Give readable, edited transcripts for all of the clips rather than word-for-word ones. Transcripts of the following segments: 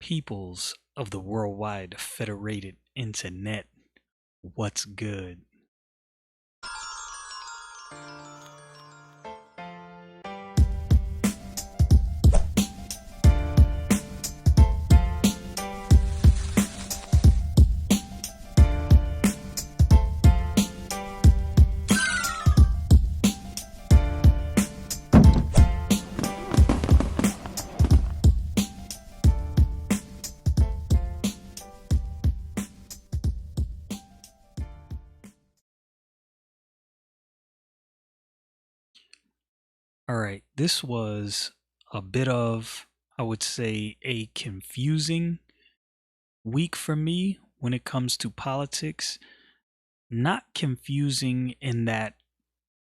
Peoples of the worldwide federated internet, what's good? All right, this was a bit of, I would say, a confusing week for me when it comes to politics. Not confusing in that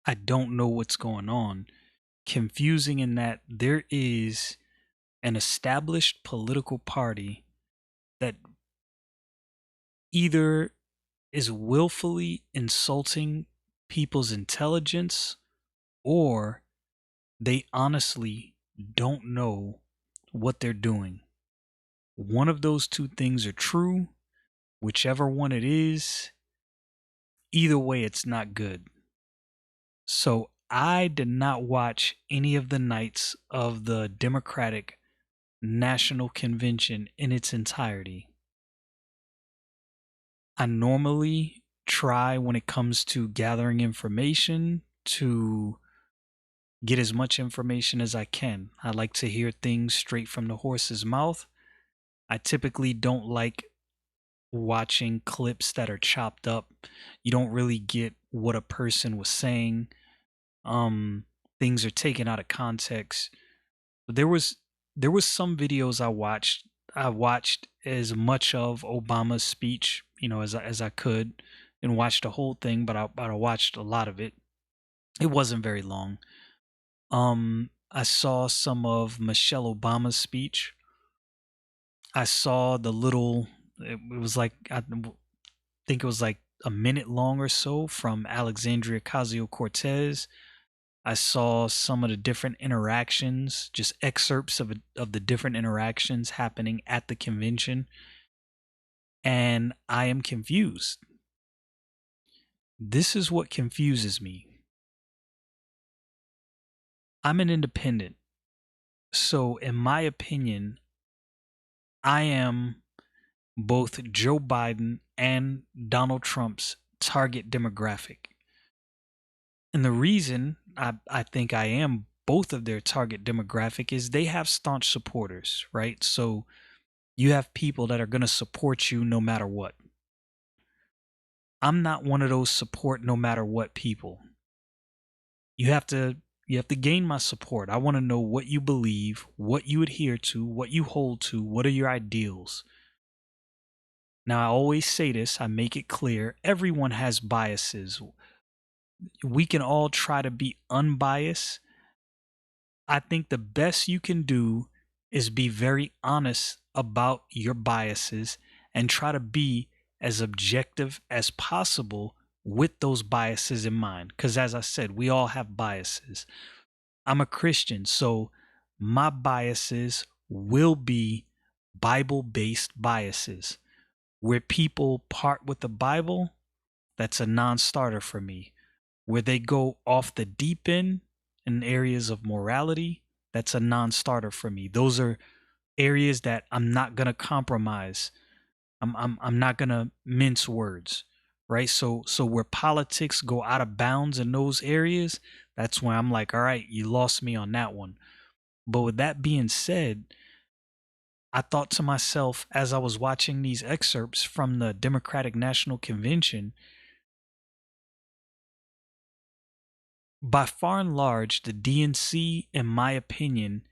I don't know what's going on, confusing in that there is an established political party that either is willfully insulting people's intelligence or they honestly don't know what they're doing. One of those two things are true. Whichever one it is, either way, it's not good. So I did not watch any of the nights of the Democratic National Convention in its entirety. I normally try, when it comes to gathering information, to get as much information as I can. I like to hear things straight from the horse's mouth. I typically don't like watching clips that are chopped up. You don't really get what a person was saying. Um Things are taken out of context. But there was some videos I watched. I watched as much of Obama's speech, as I could, and watched the whole thing, but I watched a lot of it. It wasn't very long. I saw some of Michelle Obama's speech. I saw the little. It was like I think it was like a minute long or so from Alexandria Ocasio Cortez. I saw some of the different interactions, just excerpts of the different interactions happening at the convention, and I am confused. This is what confuses me. I'm an independent, so in my opinion, I am both Joe Biden and Donald Trump's target demographic. And the reason I think I am both of their target demographic is they have staunch supporters, right? So you have people that are going to support you no matter what. I'm not one of those support no matter what people. You have to gain my support. I want to know what you believe, what you adhere to, what you hold to, what are your ideals. Now, I always say this, I make it clear, everyone has biases. We can all try to be unbiased. I think the best you can do is be very honest about your biases and try to be as objective as possible with those biases in mind. Because as I said, we all have biases. I'm a Christian, so my biases will be Bible based biases. Where people part with the Bible, that's a non starter for me. Where they go off the deep end in areas of morality, that's a non starter for me. Those are areas that I'm not going to compromise. I'm not going to mince words, right? So where politics go out of bounds in those areas, that's where I'm like, all right, you lost me on that one. But with that being said, I thought to myself as I was watching these excerpts from the Democratic National Convention, by far and large, the DNC, in my opinion,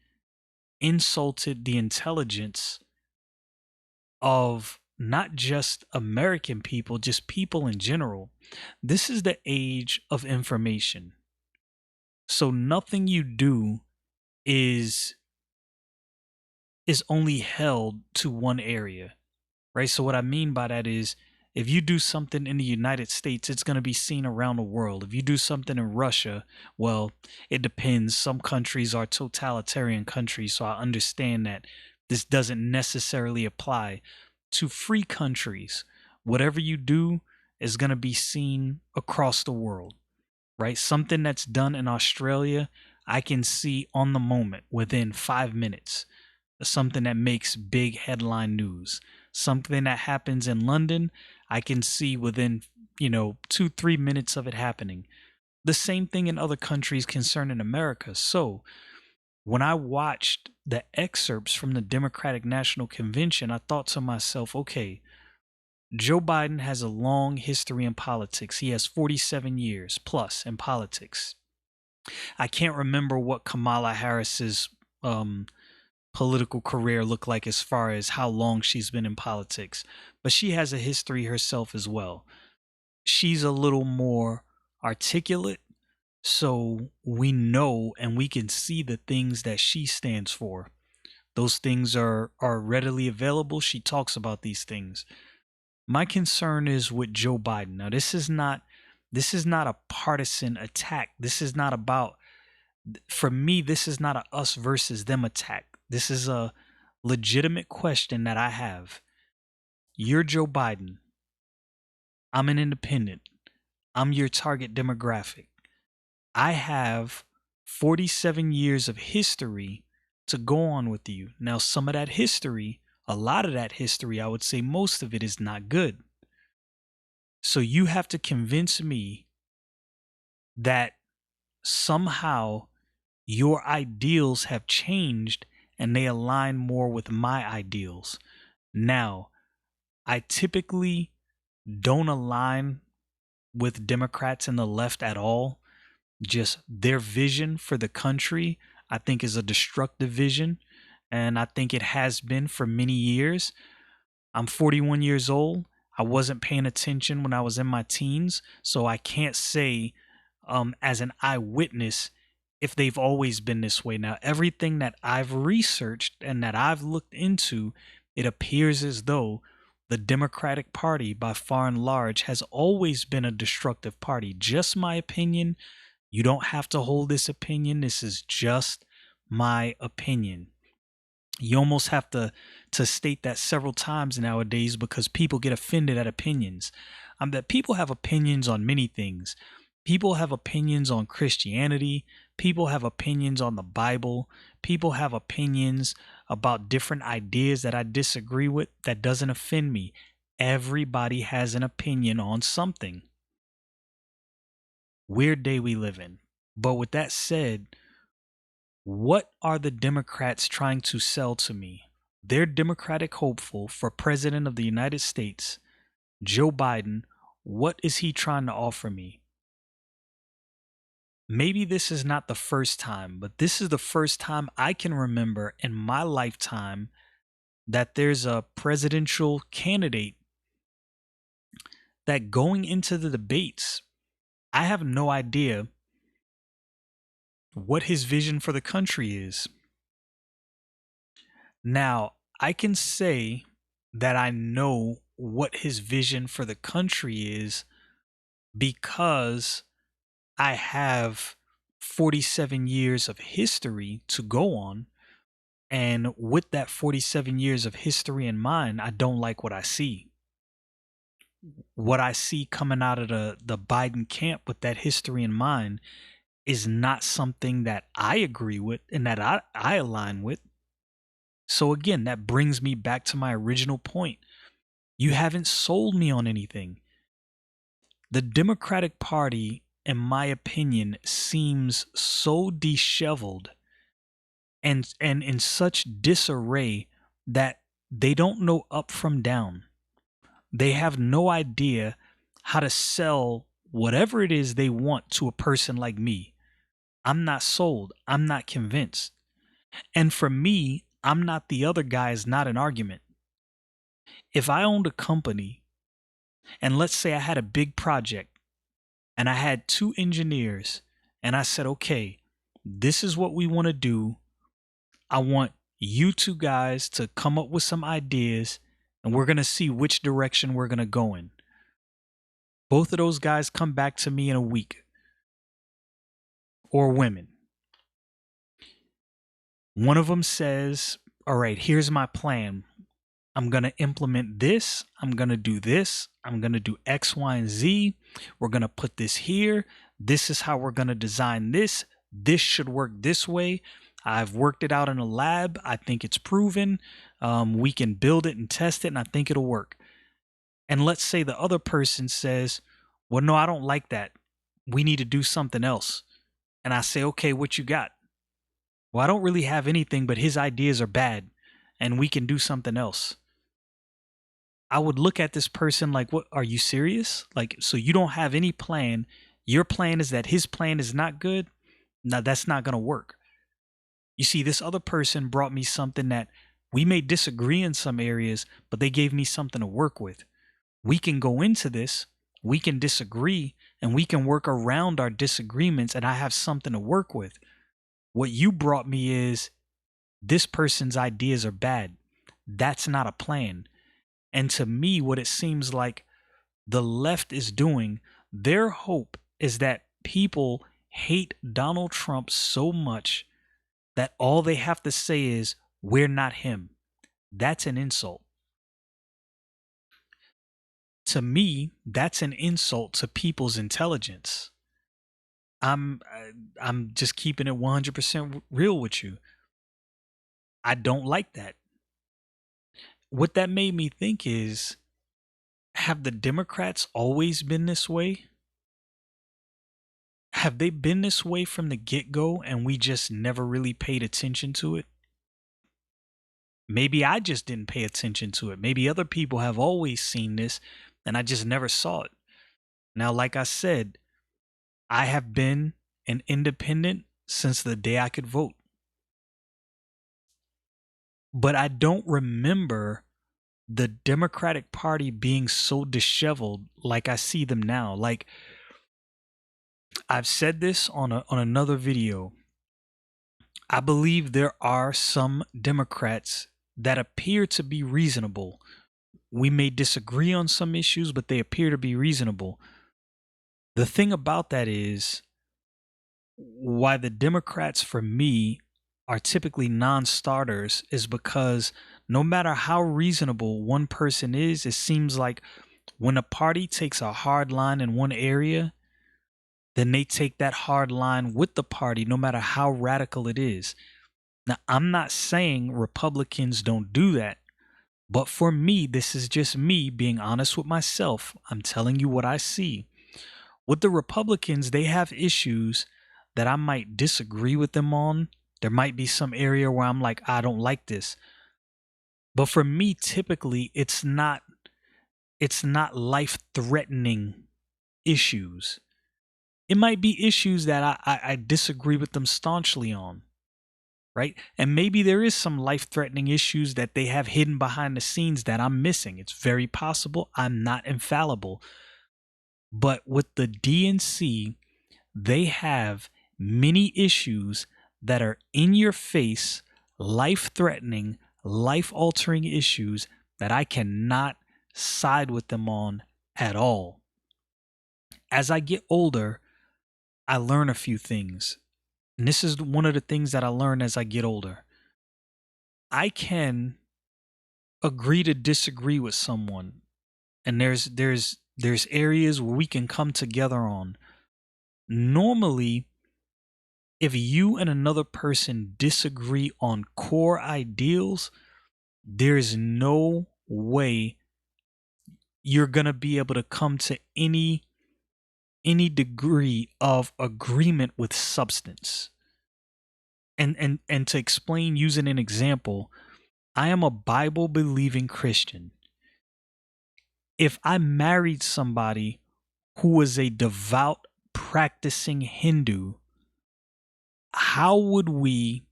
insulted the intelligence of not just American people, just people in general. This is the age of information. So nothing you do is only held to one area, right? So what I mean by that is if you do something in the United States, it's going to be seen around the world. If you do something in Russia, well, it depends. Some countries are totalitarian countries, so I understand that This doesn't necessarily apply to free countries. Whatever you do is going to be seen across the world, right? Something that's done in Australia, I can see on the moment within 5 minutes. Something that makes big headline news. Something that happens in London, I can see within, 2, 3 minutes of it happening. The same thing in other countries concerning America. So when I watched the excerpts from the Democratic National Convention, I thought to myself, okay, Joe Biden has a long history in politics. He has 47 years plus in politics. I can't remember what Kamala Harris's political career looked like as far as how long she's been in politics, but she has a history herself as well. She's a little more articulate, so we know and we can see the things that she stands for. Those things are readily available. She talks about these things. My concern is with Joe Biden. Now, this is not a partisan attack. This is not about, for me, this is not a us versus them attack. This is a legitimate question that I have. You're Joe Biden. I'm an independent. I'm your target demographic. I have 47 years of history to go on with you. Now, some of that history, a lot of that history, I would say most of it is not good. So you have to convince me that somehow your ideals have changed and they align more with my ideals. Now, I typically don't align with Democrats and the left at all. Just their vision for the country, I think, is a destructive vision. And I think it has been for many years. I'm 41 years old. I wasn't paying attention when I was in my teens. So I can't say as an eyewitness if they've always been this way. Now, everything that I've researched and that I've looked into, it appears as though the Democratic Party, by far and large, has always been a destructive party. Just my opinion. You don't have to hold this opinion. This is just my opinion. You almost have to state that several times nowadays because people get offended at opinions. That people have opinions on many things. People have opinions on Christianity. People have opinions on the Bible. People have opinions about different ideas that I disagree with. That doesn't offend me. Everybody has an opinion on something. Weird day we live in. But with that said, what are the Democrats trying to sell to me? Their Democratic hopeful for President of the United States, Joe Biden, what is he trying to offer me? Maybe this is not the first time, but this is the first time I can remember in my lifetime that there's a presidential candidate that going into the debates, I have no idea what his vision for the country is. Now, I can say that I know what his vision for the country is because I have 47 years of history to go on. And with that 47 years of history in mind, I don't like what I see. What I see coming out of the Biden camp with that history in mind is not something that I agree with and that I align with. So again, that brings me back to my original point. You haven't sold me on anything. The Democratic Party, in my opinion, seems so disheveled and in such disarray that they don't know up from down. They have no idea how to sell whatever it is they want to a person like me. I'm not sold. I'm not convinced. And for me, I'm not the other guy is not an argument. If I owned a company and let's say I had a big project and I had 2 engineers and I said, okay, this is what we want to do. I want you 2 guys to come up with some ideas and we're going to see which direction we're going to go in. Both of those guys come back to me in a week, or women. One of them says, all right, here's my plan. I'm going to implement this. I'm going to do this. I'm going to do X, Y, and Z. We're going to put this here. This is how we're going to design this. This should work this way. I've worked it out in a lab. I think it's proven. We can build it and test it, and I think it'll work. And let's say the other person says, well, no, I don't like that. We need to do something else. And I say, okay, what you got? Well, I don't really have anything, but his ideas are bad, and we can do something else. I would look at this person like, what, are you serious? Like, so you don't have any plan. Your plan is that his plan is not good. Now that's not going to work. You see, this other person brought me something that we may disagree in some areas, but they gave me something to work with. We can go into this, we can disagree, and we can work around our disagreements, and I have something to work with. What you brought me is this person's ideas are bad. That's not a plan. And to me, what it seems like the left is doing, their hope is that people hate Donald Trump so much that all they have to say is, we're not him. That's an insult. To me, that's an insult to people's intelligence. I'm I'm just keeping it 100% real with you. I don't like that. What that made me think is, have the Democrats always been this way? Have they been this way from the get-go and we just never really paid attention to it? Maybe I just didn't pay attention to it. Maybe other people have always seen this and I just never saw it. Now, like I said, I have been an independent since the day I could vote. But I don't remember the Democratic Party being so disheveled like I see them now. Like, I've said this on another video. I believe there are some Democrats that appear to be reasonable. We may disagree on some issues, but they appear to be reasonable. The thing about that is why the Democrats, for me, are typically non-starters is because no matter how reasonable one person is, it seems like when a party takes a hard line in one area, then they take that hard line with the party, no matter how radical it is. Now, I'm not saying Republicans don't do that, but for me, this is just me being honest with myself. I'm telling you what I see. With the Republicans, they have issues that I might disagree with them on. There might be some area where I'm like, I don't like this. But for me, typically, it's not life-threatening issues. It might be issues that I disagree with them staunchly on, right? And maybe there is some life-threatening issues that they have hidden behind the scenes that I'm missing. It's very possible. I'm not infallible. But with the DNC, they have many issues that are in your face, life-threatening, life-altering issues that I cannot side with them on at all. As I get older, I learn a few things. And this is one of the things that I learn as I get older. I can agree to disagree with someone. And there's areas where we can come together on. Normally, if you and another person disagree on core ideals, there's no way you're going to be able to come to any degree of agreement with substance. And to explain using an example, I am a Bible believing Christian. If I married somebody who was a devout practicing Hindu, how would we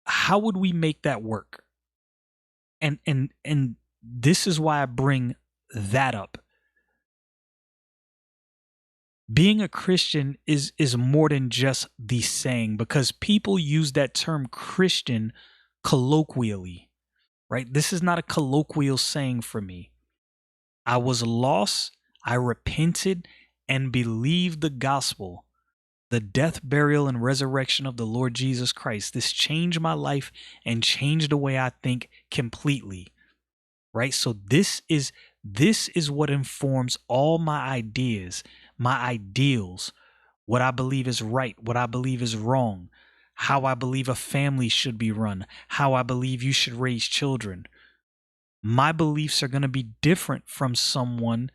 make that work? And this is why I bring that up. Being a Christian is more than just the saying, because people use that term Christian colloquially, right? This is not a colloquial saying for me. I was lost, I repented and believed the gospel. The death, burial, and resurrection of the Lord Jesus Christ. This changed my life and changed the way I think completely. Right? So this is what informs all my ideas, my ideals, what I believe is right, what I believe is wrong, how I believe a family should be run, how I believe you should raise children. My beliefs are going to be different from someone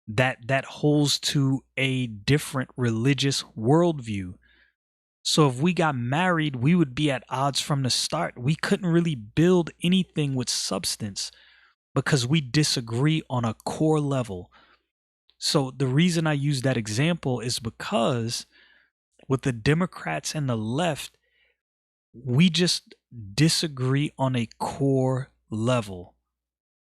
that holds to a different religious worldview. So if we got married, we would be at odds from the start. We couldn't really build anything with substance because we disagree on a core level. So the reason I use that example is because with the Democrats and the left, we just disagree on a core level.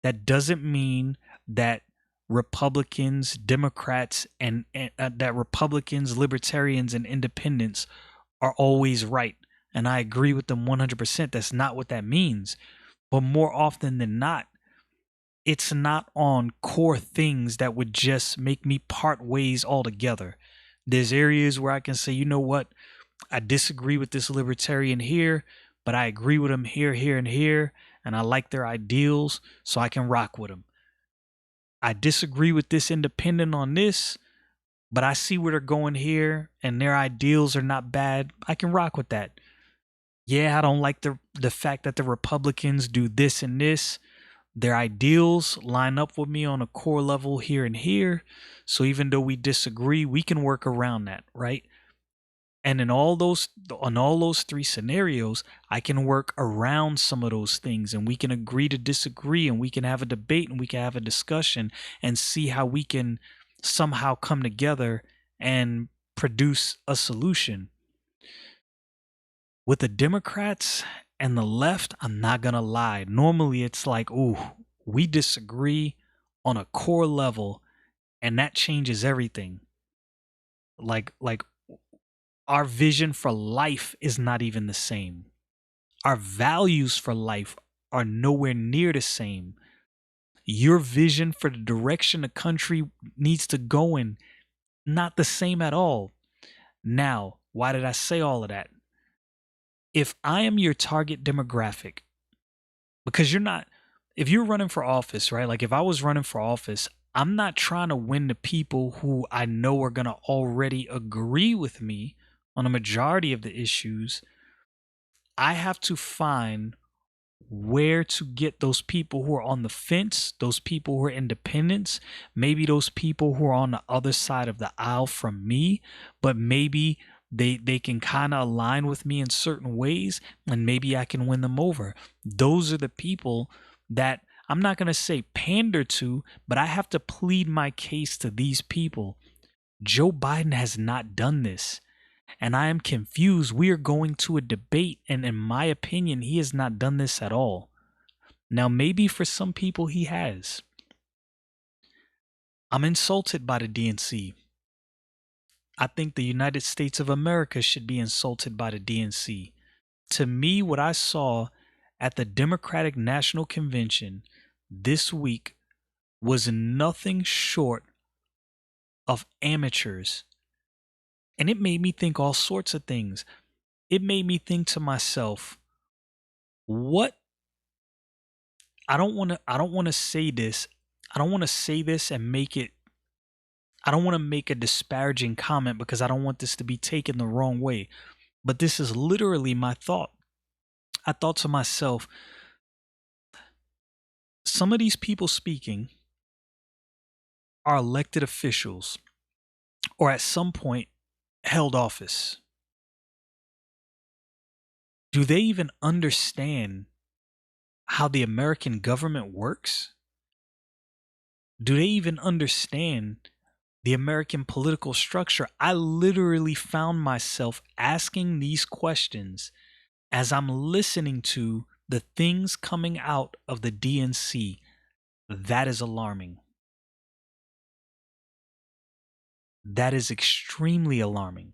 That doesn't mean that Republicans, Democrats, and that Republicans, Libertarians, and Independents are always right. And I agree with them 100%. That's not what that means. But more often than not, it's not on core things that would just make me part ways altogether. There's areas where I can say, you know what? I disagree with this libertarian here, but I agree with them here, here, and here. And I like their ideals, so I can rock with them. I disagree with this independent on this, but I see where they're going here and their ideals are not bad. I can rock with that. Yeah, I don't like the fact that the Republicans do this and this. Their ideals line up with me on a core level here and here. So even though we disagree, we can work around that, right? And on all those three scenarios, I can work around some of those things and we can agree to disagree and we can have a debate and we can have a discussion and see how we can somehow come together and produce a solution. With the Democrats and the left, I'm not going to lie. Normally it's like, ooh, we disagree on a core level and that changes everything. Like our vision for life is not even the same. Our values for life are nowhere near the same. Your vision for the direction the country needs to go in, not the same at all. Now, why did I say all of that? If I am your target demographic, because if you're running for office, right? Like if I was running for office, I'm not trying to win the people who I know are going to already agree with me on a majority of the issues. I have to find where to get those people who are on the fence, those people who are independents, maybe those people who are on the other side of the aisle from me, but maybe they can kind of align with me in certain ways and maybe I can win them over. Those are the people that I'm not going to say pander to, but I have to plead my case to these people. Joe Biden has not done this. And I am confused. We are going to a debate, and in my opinion, he has not done this at all. Now, maybe for some people he has. I'm insulted by the DNC. I think the United States of America should be insulted by the DNC. To me, what I saw at the Democratic National Convention this week was nothing short of amateurs. And it made me think all sorts of things. It made me think to myself, what I don't want to say this. I don't want to say this and make it I don't want to make a disparaging comment because I don't want this to be taken the wrong way. But this is literally my thought. I thought to myself, some of these people speaking are elected officials or at some point held office. Do they even understand how the American government works? Do they even understand the American political structure? I literally found myself asking these questions as I'm listening to the things coming out of the DNC. That is alarming. That is extremely alarming.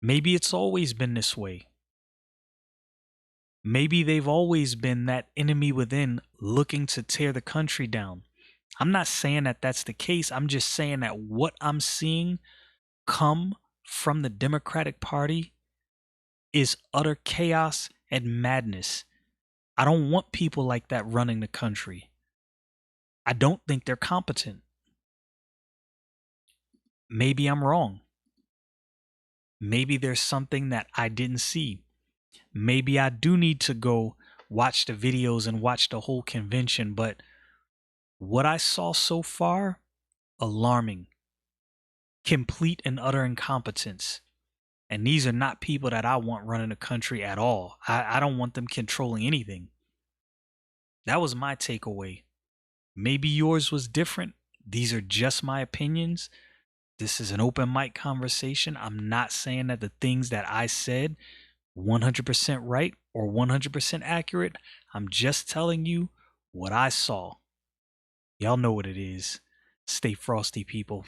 Maybe it's always been this way. Maybe they've always been that enemy within looking to tear the country down. I'm not saying that that's the case. I'm just saying that what I'm seeing come from the Democratic Party is utter chaos and madness. I don't want people like that running the country. I don't think they're competent. Maybe I'm wrong. Maybe there's something that I didn't see. Maybe I do need to go watch the videos and watch the whole convention, but what I saw so far, alarming. Complete and utter incompetence. And these are not people that I want running the country at all. I don't want them controlling anything. That was my takeaway. Maybe yours was different. These are just my opinions. This is an open mic conversation. I'm not saying that the things that I said 100% right or 100% accurate. I'm just telling you what I saw. Y'all know what it is. Stay frosty, people.